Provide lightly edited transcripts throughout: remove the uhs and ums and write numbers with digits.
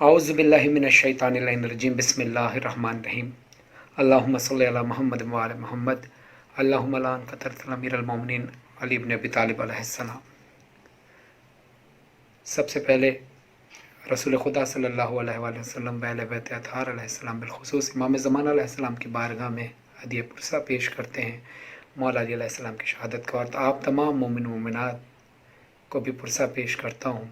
औज़ु बिल्लाहि मिनश शैतानिर रजीम बिस्मिल्लाहिर रहमानिर रहीम अल्लाहुम्मा सल्लि अला मुहम्मद व आले मुहम्मद अल्लाहुम्मा ला क़तरत अमीरुल मोमिनीन अली इब्न अबी तालिब अलैहिस्सलाम। सबसे पहले रसूल खुदा सल्लल्लाहु अलैहि वसल्लम व अहले बैत अतहार अलैहिस्सलाम बिलखुसूस इमाम ज़मान अलैहिस्सलाम की बारगाह में हदीए पुरसा पेश करते हैं मौला अली अलैहिस्सलाम की शहादत का, और आप तमाम मोमिन मोमिनात को भी पुरसा पेश करता हूँ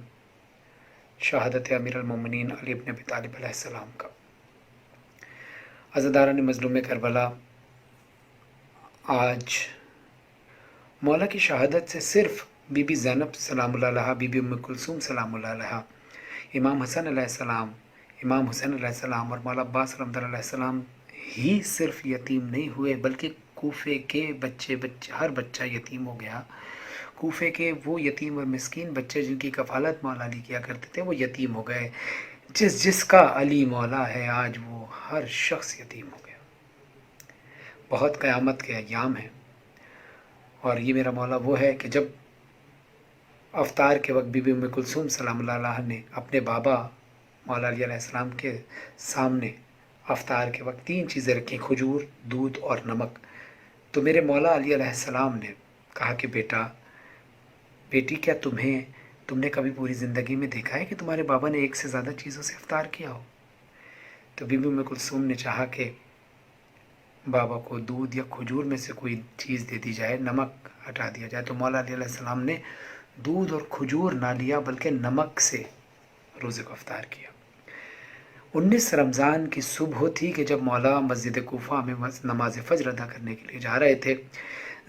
शहादत अमीरुल मोमिनीन अली इब्न अबी तालिब अलैहिस्सलाम का। अज़ादारान मज़लूम करबला, आज मौला की शहादत से सिर्फ बीबी ज़ैनब सलामुल्लाह अलैहा, बीबी उम्म कुलसूम सलामुल्लाह अलैहा, इमाम हसन अलैहिस्सलाम, इमाम हुसैन अलैहिस्सलाम और मौला अब्बास रहमतुल्लाह अलैहिस्सलाम ही सिर्फ यतीम नहीं हुए, बल्कि कूफे के बच्चे हर बच्चा यतीम हो गया। कूफे के वो यतीम और मिस्कीन बच्चे जिनकी कफ़ालत मौला अली किया करते थे वो यतीम हो गए। जिसका अली मौला है आज वो हर शख्स यतीम हो गया। बहुत क़यामत के अय्याम हैं, और ये मेरा मौला वो है कि जब अफ्तार के वक्त बीबी उम्म कुलसूम सलामुल्लाह अलैहा ने अपने बाबा मौला अली अलैहिस्सलाम के सामने अफ्तार के वक्त 3 चीज़ें रखी, खजूर, दूध और नमक। तो मेरे मौला अली अलैहिस्सलाम ने कहा कि बेटी, क्या तुमने कभी पूरी ज़िंदगी में देखा है कि तुम्हारे बाबा ने एक से ज़्यादा चीज़ों से इफ्तार किया हो? तो बीबी उम्म कुलसूम ने चाहा कि बाबा को दूध या खजूर में से कोई चीज़ दे दी जाए, नमक हटा दिया जाए। तो मौला अली अलैहिस्सलाम ने दूध और खजूर ना लिया, बल्कि नमक से रोज़े को इफ्तार किया। 19 रमज़ान की सुबह थी कि जब मौला मस्जिद कूफा में नमाज फ़ज्र अदा करने के लिए जा रहे थे,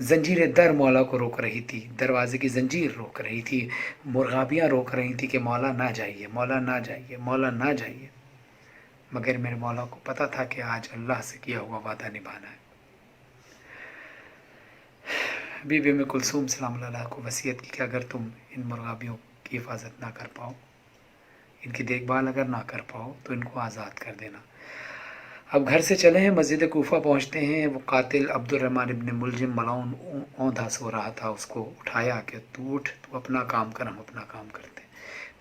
जंजीर दर मौला को रोक रही थी, दरवाज़े की जंजीर रोक रही थी, मुर्गाबियाँ रोक रही थी कि मौला ना जाइए, मौला ना जाइए, मौला ना जाइए। मगर मेरे मौला को पता था कि आज अल्लाह से किया हुआ वादा निभाना है। बीबी उम्म कुलसूम सलामुल्लाह अलैहा को वसीयत की कि अगर तुम इन मुर्गाबियों की हिफाजत ना कर पाओ, इनकी देखभाल अगर ना कर पाओ, तो इनको आज़ाद कर देना। अब घर से चले हैं, मस्जिद कूफा पहुँचते हैं। वो कातिल अब्दुर्रहमान इब्न मुलजिम मलाउन औंधा सो रहा था, उसको उठाया कि तू उठ, तू अपना काम कर, हम अपना काम करते हैं।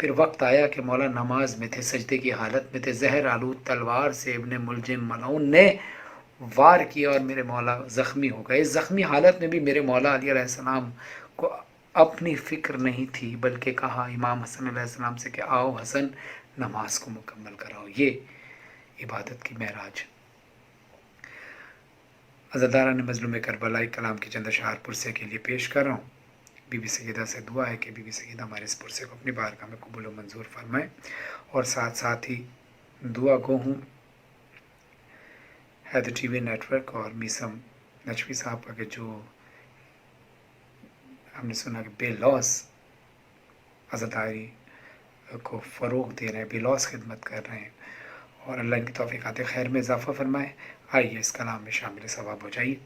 फिर वक्त आया कि मौला नमाज में थे, सजदे की हालत में थे, जहर आलूद तलवार से इब्न मुलजिम मलाउन ने वार किया और मेरे मौला ज़ख्मी हो गए। ज़ख्मी हालत में भी मेरे मौला अली अलैहिस्सलाम को अपनी फ़िक्र नहीं थी, बल्कि कहा इमाम हसन अलैहिस्सलाम से कि आओ हसन, नमाज को मुकम्मल कराओ। ये इबादत की महराज। अज़ादारान मज़लूम करबला कलाम की चंद अशआर पुरसे के लिए पेश कर रहा हूँ। बीबी सैयदा से दुआ है कि बीबी सैयदा हमारे इस पुरसे को अपनी बारगाह में कबूल व मंजूर फरमाएँ, और साथ साथ ही दुआ गो हूँ हैदर टीवी नेटवर्क और मीसम नजवी साहब का, कि जो हमने सुना कि बेलौस अज़ादारी को फ़रोग़ दे रहे हैं, बेलौस खिदमत कर रहे हैं, और अल्लाह की तौफ़ीक़ात खैर में इजाफ़ा फरमाए। आइए इस कलाम में शामिल सवाब हो जाइए।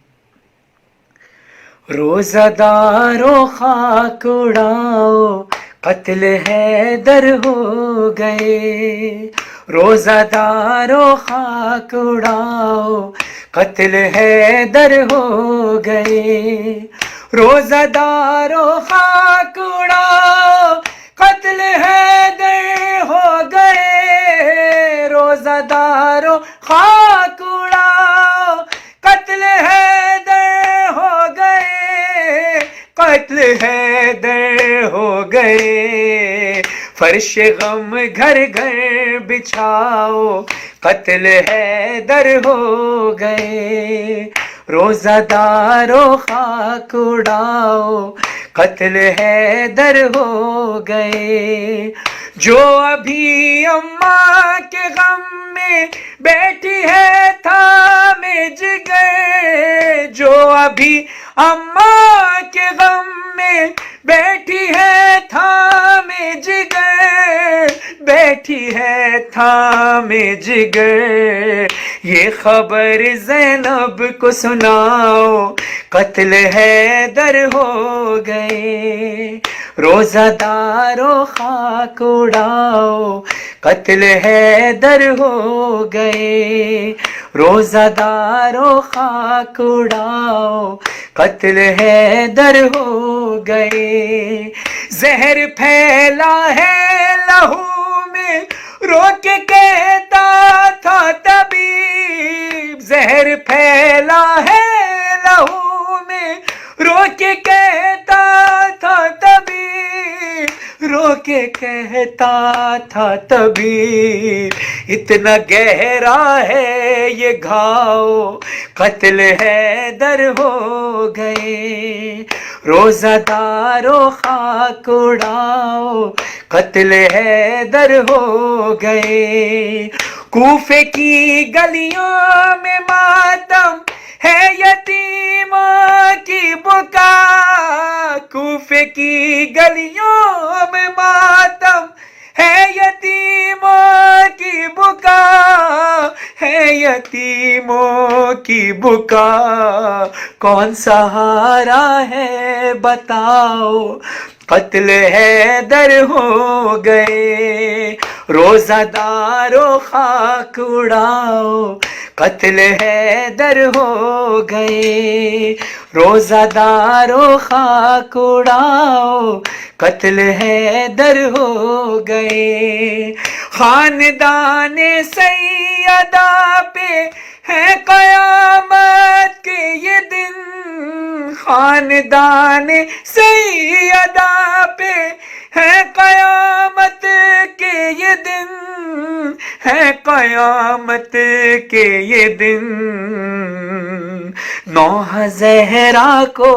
रोज़ादारों खाक उड़ाओ, कत्ल हैदर हो गए। रोज़ादारों खाक उड़ाओ, कत्ल हैदर हो गए। रोज़ादारों खाक उड़ाओ, कत्ल हैदर हो गए। रोज़ादारों खाक उड़ाओ, कत्ल हैदर हो गए। कत्ल हैदर हो गए। फर्श गम घर घर बिछाओ, कत्ल हैदर हो गए। रोज़ादारों खाक उड़ाओ, कत्ल हैदर हो गए। जो अभी अम्मा के गम में बैठी है थामे जिगर। जो अभी अम्मा के गम में बैठी है थामे जिगर, बैठी है थामे जिगर। ये खबर ज़ैनब को सुनाओ, कत्ल हैदर हो गए। रोज़ादारों खाक उड़ाओ, कत्ल हैदर हो गए। रोज़ादारों खाक उड़ाओ, कत्ल हैदर हो गए। जहर फैला है लहू में رو کے کہتا تھا طبیب زہر پھیلا ہے لہو میں، رو کے کہتا تھا طبیب، رو کے کہتا تھا طبیب، اتنا گہرا ہے یہ گھاؤ قتل حیدر ہو گئے، روزہ دارو خاک اڑاؤ قتل حیدر ہو گئے، کوفے کی گلیوں میں ماتم ہے یتیموں کی بکا، کوفے کی گلیوں میں ماتم ہے یتیموں کی بکا، ہے یتیموں کی بکا، کون سہارا ہے بتاؤ قتل حیدر ہو گئے، روزہ دارو خاک اڑاؤ قتل حیدر ہو گئے، روزہ دارو خاک اڑاؤ قتل حیدر ہو گئے، خاندان سیدہ پہ ہے قیامت کے یہ دن، خاندان سیدہ پہ ہے قیامت کے یہ دن، ہے قیامت کے یہ دن، نوح زہرا کو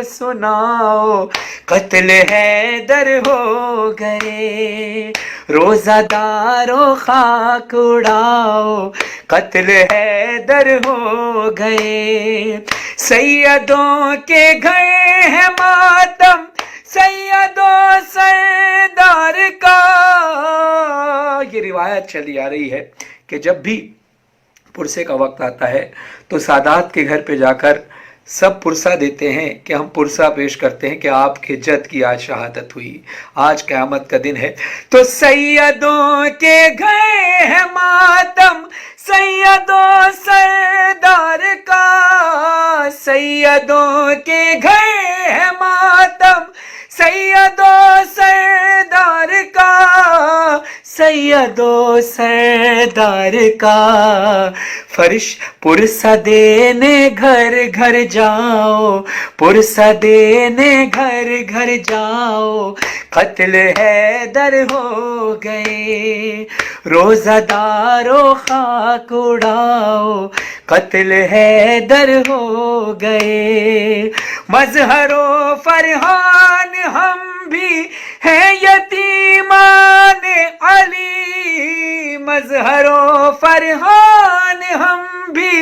سناؤ قتل حیدر ہو گئے، روزہ دارو خاک اڑاؤ قتل حیدر ہو گئے، سیدوں کے گئے ہیں ماتم سیدوں سردار کا، یہ روایت چلی آ رہی ہے کہ جب بھی پرسے کا وقت آتا ہے تو سادات کے گھر پہ جا کر سب پرسہ دیتے ہیں کہ ہم پرسہ پیش کرتے ہیں کہ آپ کے جد کی آج شہادت ہوئی، آج قیامت کا دن ہے، تو سیدوں کے گئے ہیں ماتم سیدوں سردار کا، سیدوں کے گئے ہیں ماتم سیدوں سردار کا، سیدوں سردار کا، فرش پرسہ دینے گھر گھر جاؤ، پرسہ دینے گھر گھر جاؤ قتل حیدر ہو گئے، روزہ دارو خاک اڑاؤ قتل حیدر ہو گئے، مظہر و فرحان ہم بھی ہیں یتیمان علی، مظہر و فرحان ہم بھی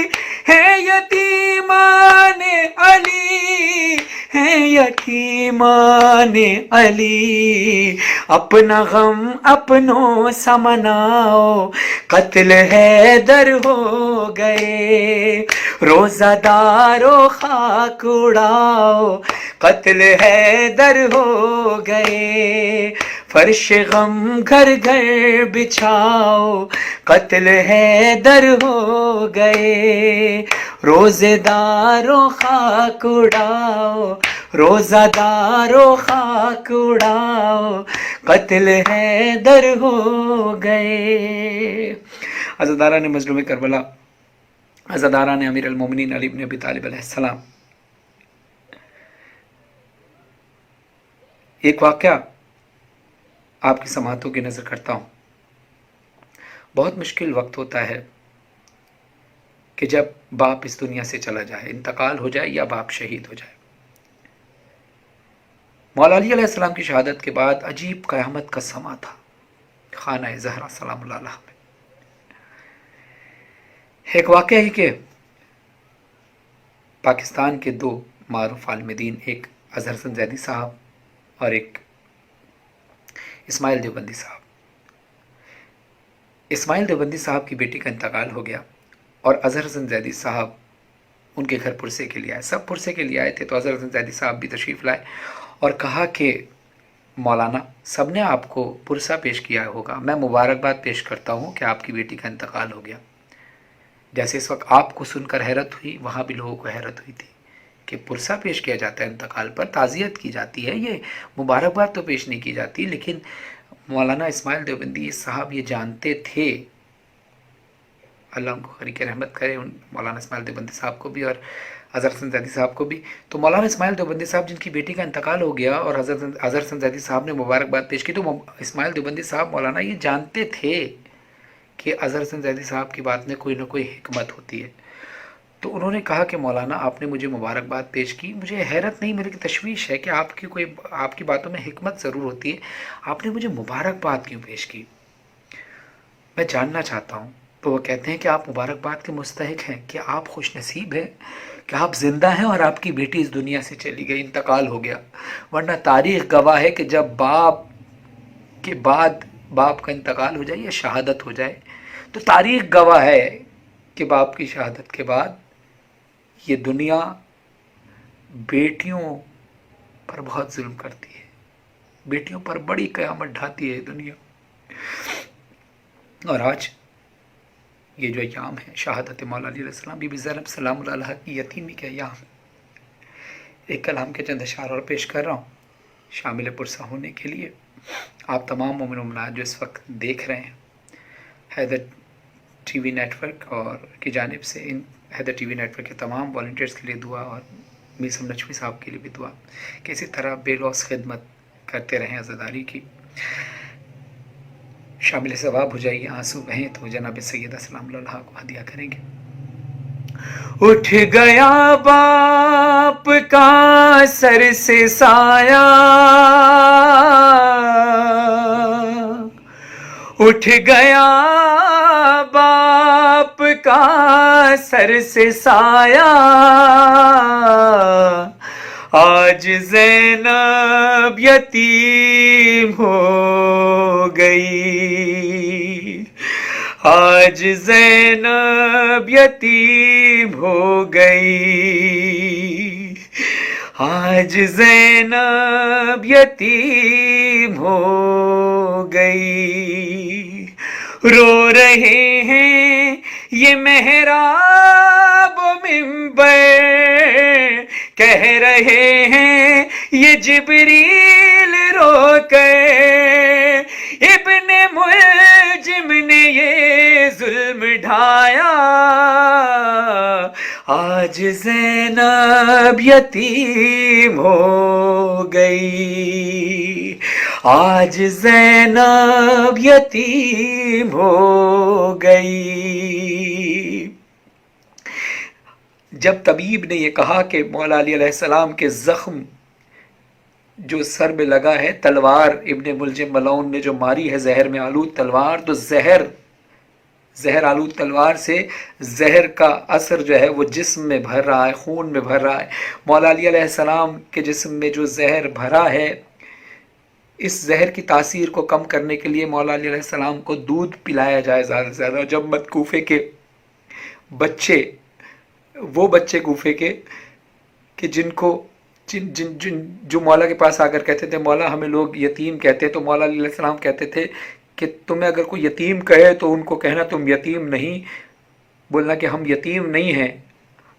ہیں یتیمان علی، ہیں یتیمان علی، اپنا غم اپنوں سا مناؤ قتل حیدر ہو گئے، روزہ دارو خاک اڑاؤ قتل حیدر ہو گئے، فرش غم گھر گھر بچھاؤ قتل حیدر ہو گئے، روزے دارو خاک اڑاؤ، روزہ دارو خاک اڑاؤ قتل حیدر ہو گئے۔ عزاداران مظلوم کربلا، عزاداران امیر المومنین علی بن ابی طالب علیہ السلام، ایک واقعہ آپ کی سماعتوں کی نظر کرتا ہوں۔ بہت مشکل وقت ہوتا ہے کہ جب باپ اس دنیا سے چلا جائے، انتقال ہو جائے یا باپ شہید ہو جائے۔ مولا علی علیہ السلام کی شہادت کے بعد عجیب قیامت کا سما تھا خانہ زہرا سلام اللہ علیہ میں۔ ایک واقعہ ہے کہ پاکستان کے دو معروف عالم دین، ایک اظہر حسن زیدی صاحب اور ایک اسماعیل دیوبندی صاحب، اسماعیل دیوبندی صاحب کی بیٹی کا انتقال ہو گیا اور اظہر حسن زیدی صاحب ان کے گھر پرسے کے لیے آئے، سب پرسے کے لیے آئے تھے، تو اظہر حسن زیدی صاحب بھی تشریف لائے اور کہا کہ مولانا سب نے آپ کو پرسہ پیش کیا ہوگا، میں مبارکباد پیش کرتا ہوں کہ آپ کی بیٹی کا انتقال ہو گیا۔ جیسے اس وقت آپ کو سن کر حیرت ہوئی، وہاں بھی لوگوں کو حیرت ہوئی تھی کہ پرسہ پیش کیا جاتا ہے انتقال پر، تعزیت کی جاتی ہے، یہ مبارکباد تو پیش نہیں کی جاتی، لیکن मौलाना इस्माइल देवबंदी साहब ये जानते थे, अल्लाह उनको खरीक रहमत करे, उन मौलाना इस्माइल देवबंदी साहब को भी और अज़हर हसन ज़ैदी साहब को भी। तो मौलाना इस्माइल देवबंदी साहब जिनकी बेटी का इंतकाल हो गया और अज़हर हसन ज़ैदी साहब ने मुबारकबाद पेश की, तो इस्माइल देवबंदी साहब मौलाना ये जानते थे कि अज़हर हसन ज़ैदी साहब की बात में कोई ना कोई हिकमत होती है। तो उन्होंने कहा कि मौलाना आपने मुझे मुबारकबाद पेश की, मुझे हैरत नहीं मेरी तशवीश है कि आपकी बातों में हिकमत ज़रूर होती है, आपने मुझे मुबारकबाद क्यों पेश की, मैं जानना चाहता हूँ। तो वो कहते हैं कि आप मुबारकबाद के मुस्तहिक हैं, कि आप खुश नसीब हैं कि आप ज़िंदा हैं और आपकी बेटी इस दुनिया से चली गई, इंतकाल हो गया। वरना तारीख़ गवाह है कि जब बाप के बाद बाप का इंतकाल हो जाए या शहादत हो जाए, तो तारीख़ गवाह है कि बाप की शहादत के बाद ये दुनिया बेटियों पर बहुत जुल्म करती है, बेटियों पर बड़ी क़यामत ढाती है दुनिया। और आज ये जो अयाम है शहादत मौला अली अलैहिस्सलाम, बीबी ज़ैनब सलामुल्लाह अलैहा की यतीमी के अयाम, एक कलाम के चंद अशार और पेश कर रहा हूँ शामिल पुरसा होने के लिए। आप तमाम मोमिन मोमिनात जो इस वक्त देख रहे हैं हैदर टीवी नेटवर्क और की जानिब से, इन हैदर टीवी नेटवर्क के तमाम वॉलंटियर्स के लिए दुआ, और मीसम नजमी साहब के लिए भी दुआ कि इसी तरह बेलौस खिदमत करते रहें अज़ादारी की, शामिल सवाब हो जाइए। आंसू बहें तो जनाब सैयदा सलामुल्लाह अलैहा को हदिया करेंगे। उठ गया बाप का सर से साया, उठ गया बाप का सर से साया, आज ज़ैनब यतीम हो गई, आज ज़ैनब यतीम हो गई, आज ज़ैनब यतीम हो गई। रो रहे हैं ये मेहराब मिंबर, कह रहे हैं ये जिब्रील रो कर, इब्ने मुल्जिम ने ये जुल्म ढाया, आज ज़ैनब यतीम हो गई, आज ज़ैनब यतीम हो गई। जब तबीब ने यह कहा कि मौला अली अलैहिस्सलाम के ज़ख्म जो सर में लगा है, तलवार इब्ने मुल्जिम मलऊन ने जो मारी है जहर में आलूद तलवार, तो जहर आलूद तलवार से जहर का असर जो है वो जिस्म में भर रहा है, खून में भर रहा है। मौला अली अलैहिस्सलाम के जिस्म में जो जहर भरा है, इस जहर की तासीर को कम करने के लिए मौला अली अलैहिस्सलाम को दूध पिलाया जाए ज़्यादा से ज़्यादा। जब मत कूफे के बच्चे, वो बच्चे कूफे के जिनको जो मौला के पास आकर कहते थे मौला हमें लोग यतीम कहते, तो मौला अली अलैहिस्सलाम कहते थे कि तुम्हें अगर कोई यतीम कहे तो उनको कहना तुम यतीम नहीं, बोलना कि हम यतीम नहीं हैं,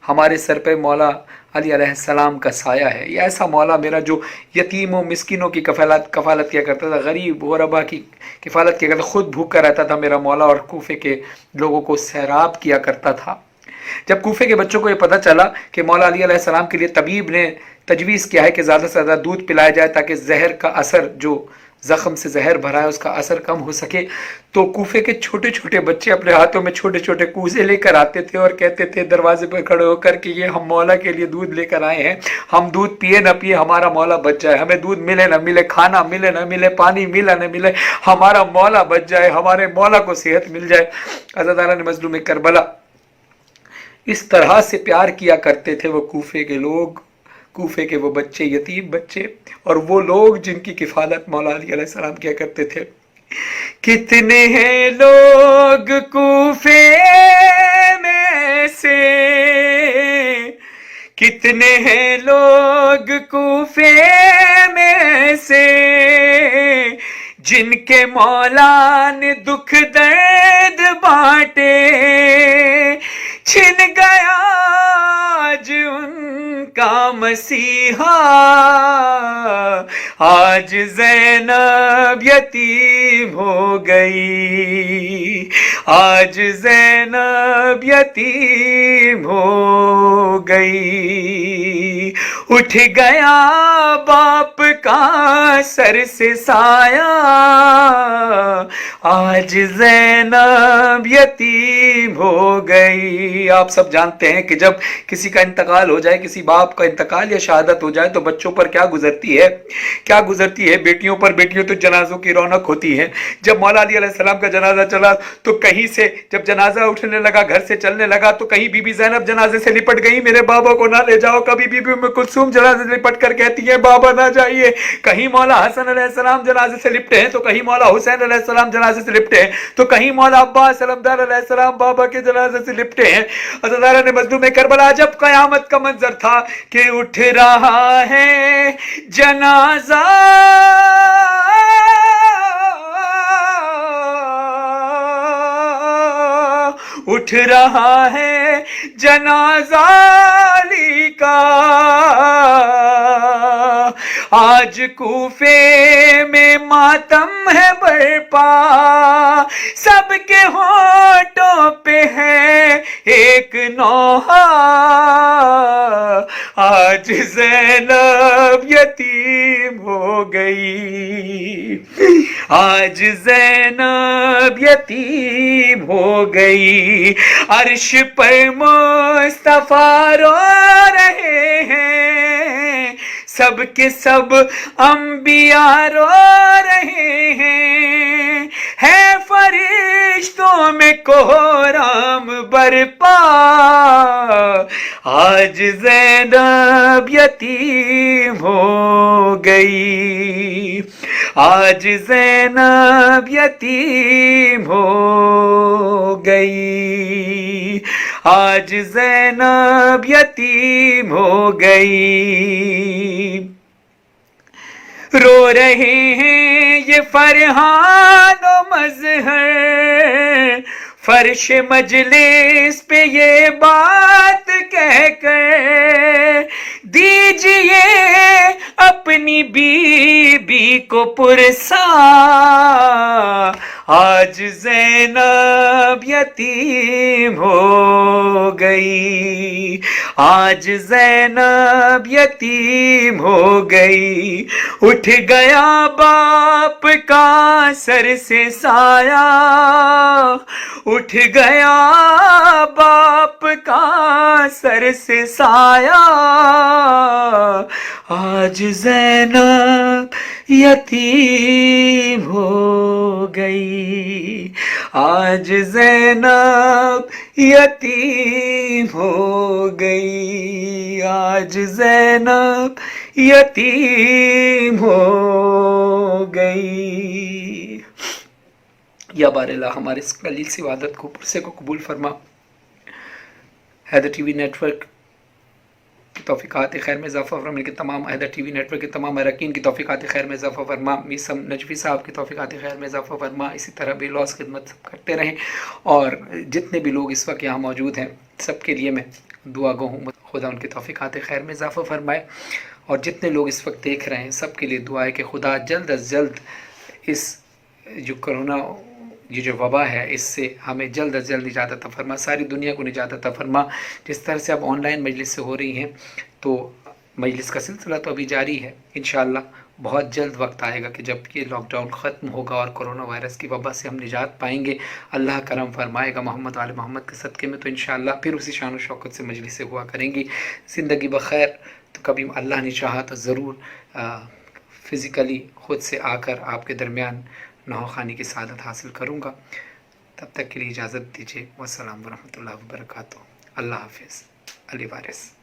हमारे सर पे मौला अली अलैहिस्सलाम का साया है। ये ऐसा मौला मेरा जो यतीमों मिस्किनों की कफ़ालत किया करता था, गरीब गुरबा की किफ़ालत किया करता, खुद भूखा रहता था मेरा मौला, और कूफे के लोगों को सैराब किया करता था। जब कूफे के बच्चों को ये पता चला कि मौला अली अलैहिस्सलाम के लिए तबीब ने तजवीज़ किया है कि ज़्यादा से ज़्यादा दूध पिलाया जाए ताकि जहर का असर, जो ज़ख्म से जहर भरा है उसका असर कम हो सके, तो कूफे के छोटे छोटे बच्चे अपने हाथों में छोटे छोटे कूजे लेकर आते थे और कहते थे दरवाजे पर खड़े होकर कि ये हम मौला के लिए दूध लेकर आए हैं, हम दूध पिए ना पिए हमारा मौला बच जाए, हमें दूध मिले ना मिले, खाना मिले ना मिले, पानी मिला ना मिले, हमारा मौला बच जाए, हमारे मौला को सेहत मिल जाए। अज़ादारान मज़लूम करबला इस तरह से प्यार किया करते थे वो कूफे के लोग, कूफे के वो बच्चे, यतीम बच्चे, और वो लोग जिनकी किफ़ालत मौला अली अलैहिस्सलाम किया करते थे। कितने हैं लोग कूफे में से, कितने हैं लोग कूफे में से, जिनके मौला ने दुख दर्द बांटे, छिन गया आज उनका मसीहा, آج زینب یتیم ہو گئی، آج زینب یتیم ہو گئی، اٹھ گیا باپ کا سر سے سایہ، آج زینب یتیم ہو گئی۔ آپ سب جانتے ہیں کہ جب کسی کا انتقال ہو جائے، کسی باپ کا انتقال یا شہادت ہو جائے تو بچوں پر کیا گزرتی ہے، کیا گزرتی ہے؟ بیٹیوں پر، بیٹیوں تو جنازوں کی رونق ہوتی ہے۔ جب مولا علی علیہ السلام کا جنازہ چلا تو کہیں سے جب جنازہ اٹھنے لگا، گھر سے چلنے لگا تو کہیں بی بی زینب جنازے سے لپٹ گئی، میرے بابا کو نہ لے جاؤ۔ کبھی بی بی ام کلثوم جنازے سے لپٹ کر کہتی ہے بابا نہ جائیے۔ کہیں مولا حسن علیہ السلام جنازے سے لپٹے ہیں تو کہیں مولا حسین علیہ السلام جنازے سے لپٹے ہیں تو کہیں مولا عباس علمدار علیہ السلام بابا کے جنازے سے لپٹے ہیں۔ عزادارہ نے مظلوم کربلا جب قیامت کا منظر تھا کہ اٹھ رہا ہے جنازہ، اٹھ رہا ہے جنازہ علی کا، آج کوفے میں ماتم ہے برپا، سب کے ہونٹوں پہ ہے ایک نوحہ، آج زینب یتیم ہو گئی، آج زینب یتیم ہو گئی، عرش پر مصطفیٰ رو رہے ہیں، سب کے سب انبیاء رو رہے ہیں، ہے فرشتوں میں کوہرام برپا، آج زینب یتیم ہو گئی، آج زینب یتیم ہو گئی، آج زینب یتیم ہو گئی، رو رہے ہیں یہ فرحان و مظہر، فرش مجلس پہ یہ بات کہہ کر، دیجئے اپنی بیوی کو پرسا، آج زینب یتیم ہو گئی، آج زینب یتیم ہو گئی، اٹھ گیا باپ کا سر سے سایہ، اٹھ گیا باپ کا سر سے سایہ، آج زینب یتیم ہو گئی، آج زینب یتیم ہو گئی، آج زینب یتیم ہو گئی۔ یا بار اللہ ہمارے اس قلیل سی عبادت کو پرسے کو قبول فرما، Haidar T V network کی توفیقات خیر میں اضافہ فرما، کہ تمام Haidar T V network کے تمام اراکین کی توفیقات خیر میں اضافہ فرما، میسم نجفی صاحب کی توفیقات خیر میں اضافہ فرما، اسی طرح بے لوس خدمت کرتے رہیں، اور جتنے بھی لوگ اس وقت یہاں موجود ہیں سب کے لیے میں دعا گو ہوں خدا ان کی توفیقات خیر میں اضافہ فرمائے، اور جتنے لوگ اس وقت دیکھ رہے ہیں سب کے لیے دعا ہے کہ خدا جلد از جلد اس جو کرونا یہ جو وبا ہے اس سے ہمیں جلد از جلد نجات عطا فرما، ساری دنیا کو نجات عطا فرما۔ جس طرح سے اب آن لائن مجلس سے ہو رہی ہیں تو مجلس کا سلسلہ تو ابھی جاری ہے، انشاءاللہ بہت جلد وقت آئے گا کہ جب یہ لاک ڈاؤن ختم ہوگا اور کرونا وائرس کی وبا سے ہم نجات پائیں گے، اللہ کرم فرمائے گا محمد آل محمد کے صدقے میں، تو انشاءاللہ پھر اسی شان و شوکت سے مجلس سے ہوا کریں گی۔ زندگی بخیر تو کبھی اللہ نے چاہا تو ضرور فزیکلی خود سے آ کر آپ کے درمیان نہو خوانی کی سعادت حاصل کروں گا۔ تب تک کے لیے اجازت دیجیے، والسلام ورحمۃ اللہ وبرکاتہ۔ اللہ حافظ۔ علی وارث۔